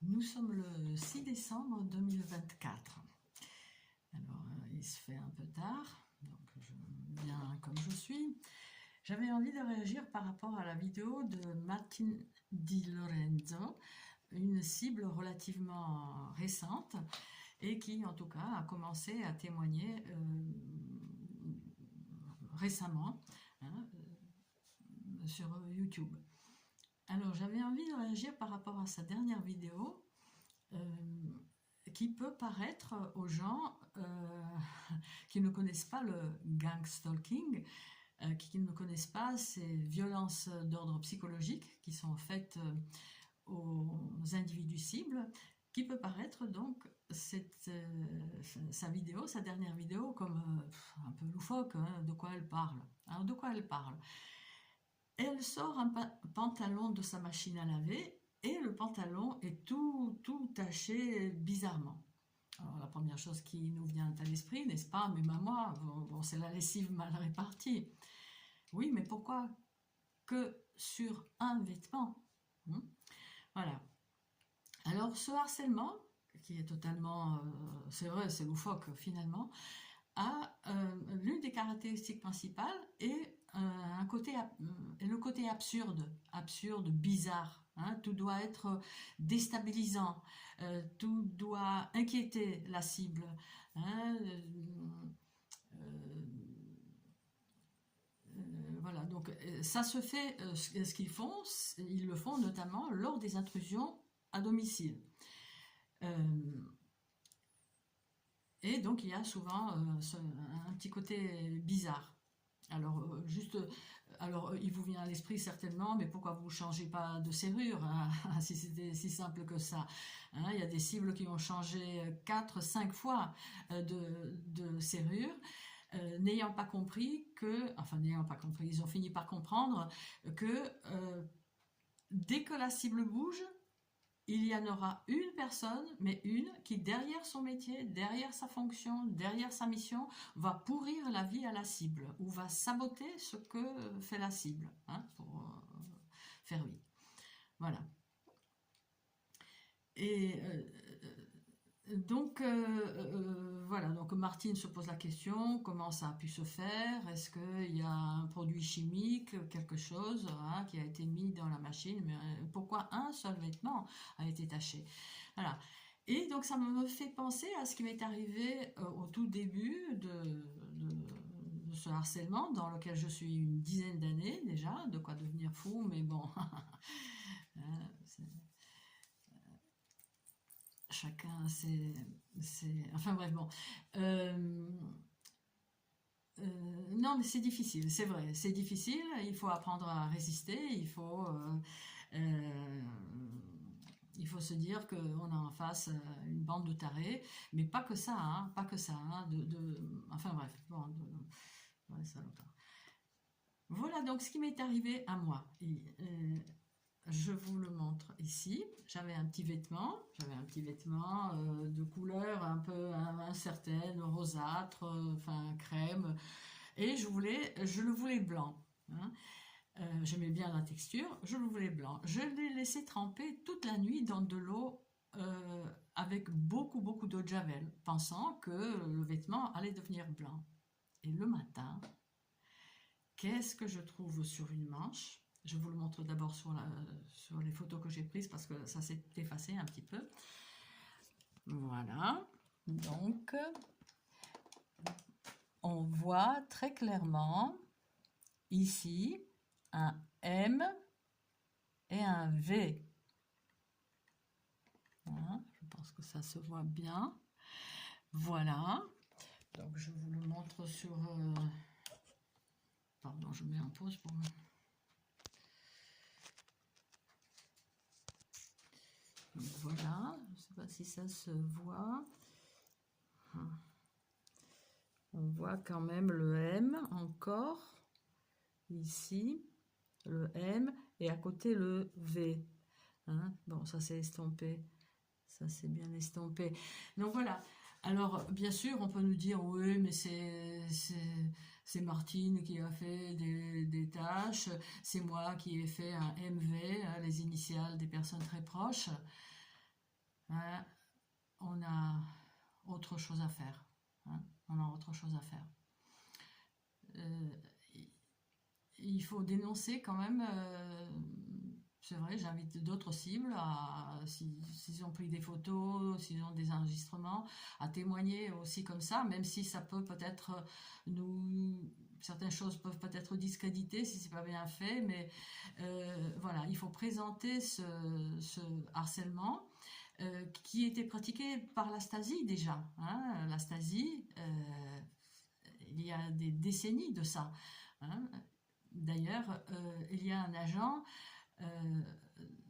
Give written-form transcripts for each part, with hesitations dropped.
Nous sommes le 6 décembre 2024. Alors, il se fait un peu tard, donc je viens comme je suis. J'avais envie de réagir par rapport à la vidéo de Martin Di Lorenzo, une cible relativement récente et qui, en tout cas, a commencé à témoigner récemment, hein, sur YouTube. Alors, j'avais envie de réagir par rapport à sa dernière vidéo qui peut paraître aux gens qui ne connaissent pas le gang stalking, qui ne connaissent pas ces violences d'ordre psychologique qui sont faites aux individus cibles, qui peut paraître donc sa vidéo, sa dernière vidéo, comme un peu loufoque, hein, de quoi elle parle. Alors de quoi elle parle? Elle sort un pantalon de sa machine à laver et le pantalon est tout taché bizarrement. Alors la première chose qui nous vient à l'esprit, n'est-ce pas, mais moi, bon, c'est la lessive mal répartie. Oui, mais pourquoi que sur un vêtement? Voilà. Alors ce harcèlement, qui est totalement, c'est vrai, c'est loufoque finalement, a l'une des caractéristiques principales est le côté absurde, bizarre. Hein, tout doit être déstabilisant, tout doit inquiéter la cible. Hein, voilà, donc ça se fait, ce qu'ils font, ils le font notamment lors des intrusions à domicile. Et donc il y a souvent un petit côté bizarre. Alors, il vous vient à l'esprit certainement, mais pourquoi vous ne changez pas de serrure, hein, si c'était si simple que ça, hein, il y a des cibles qui ont changé 4, 5 fois de serrure, n'ayant pas compris que, enfin n'ayant pas compris, ils ont fini par comprendre que dès que la cible bouge, il y en aura une personne, mais une, qui derrière son métier, derrière sa fonction, derrière sa mission, va pourrir la vie à la cible, ou va saboter ce que fait la cible, hein, pour faire vite. Voilà. Et donc, voilà, donc Martine se pose la question, comment ça a pu se faire? Est-ce qu'il y a un produit chimique, quelque chose, hein, qui a été mis dans la machine? Mais pourquoi un seul vêtement a été taché? Voilà. Et donc ça me fait penser à ce qui m'est arrivé au tout début de ce harcèlement, dans lequel je suis une dizaine d'années déjà, de quoi devenir fou, mais bon, chacun enfin bref, bon. Non, mais c'est difficile, c'est vrai, c'est difficile, il faut apprendre à résister, il faut se dire qu'on a en face une bande de tarés, mais pas que ça, hein, pas que ça, hein, enfin bref, bon, ouais, salopard. Voilà donc ce qui m'est arrivé à moi. Je vous le montre ici. J'avais un petit vêtement de couleur un peu incertaine, rosâtre, enfin crème, et je le voulais blanc. Hein. J'aimais bien la texture, je le voulais blanc. Je l'ai laissé tremper toute la nuit dans de l'eau avec beaucoup d'eau de javel, pensant que le vêtement allait devenir blanc. Et le matin, qu'est-ce que je trouve sur une manche? Je vous le montre d'abord sur les photos que j'ai prises parce que ça s'est effacé un petit peu. Voilà. Donc, on voit très clairement ici un M et un V. Voilà, je pense que ça se voit bien. Voilà. Donc, je vous le montre sur... Pardon, je mets en pause pour... Voilà, je ne sais pas si ça se voit. On voit quand même le M encore, ici, le M, et à côté le V. Hein, bon, ça c'est estompé, ça c'est bien estompé. Donc voilà, alors bien sûr on peut nous dire, oui, mais c'est Martine qui a fait des tâches, c'est moi qui ai fait un MV, hein, les initiales des personnes très proches. hein, on a autre chose à faire. Hein, on a autre chose à faire. Il faut dénoncer quand même, c'est vrai, j'invite d'autres cibles, s'ils ont pris des photos, s'ils ont des enregistrements, à témoigner aussi comme ça, même si ça peut peut-être certaines choses peuvent peut-être discréditer si c'est pas bien fait, mais voilà, il faut présenter ce harcèlement qui était pratiqué par la Stasi déjà. Hein, la Stasi, il y a des décennies de ça. Hein. D'ailleurs, il y a un agent, euh,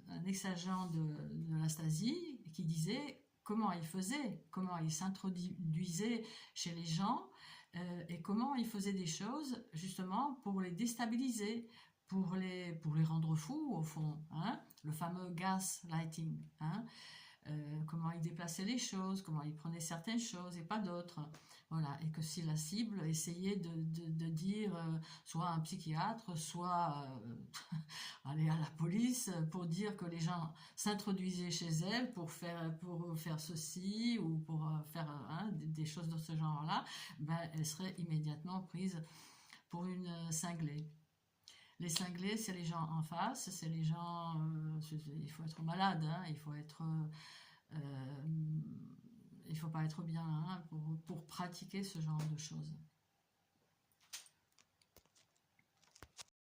un ex-agent de la Stasi qui disait comment il faisait, comment il s'introduisait chez les gens et comment il faisait des choses justement pour les déstabiliser, pour les rendre fous au fond. Hein, le fameux gaslighting. Hein, comment il déplaçait les choses, comment il prenait certaines choses et pas d'autres. Voilà, et que si la cible essayait de dire soit un psychiatre, soit aller à la police pour dire que les gens s'introduisaient chez elle pour faire ceci ou pour faire des choses de ce genre-là, ben, elle serait immédiatement prise pour une cinglée. Les cinglés, c'est les gens en face, c'est les gens... il faut être malade, hein, il faut être... il faut pas être bien hein, pour pratiquer ce genre de choses.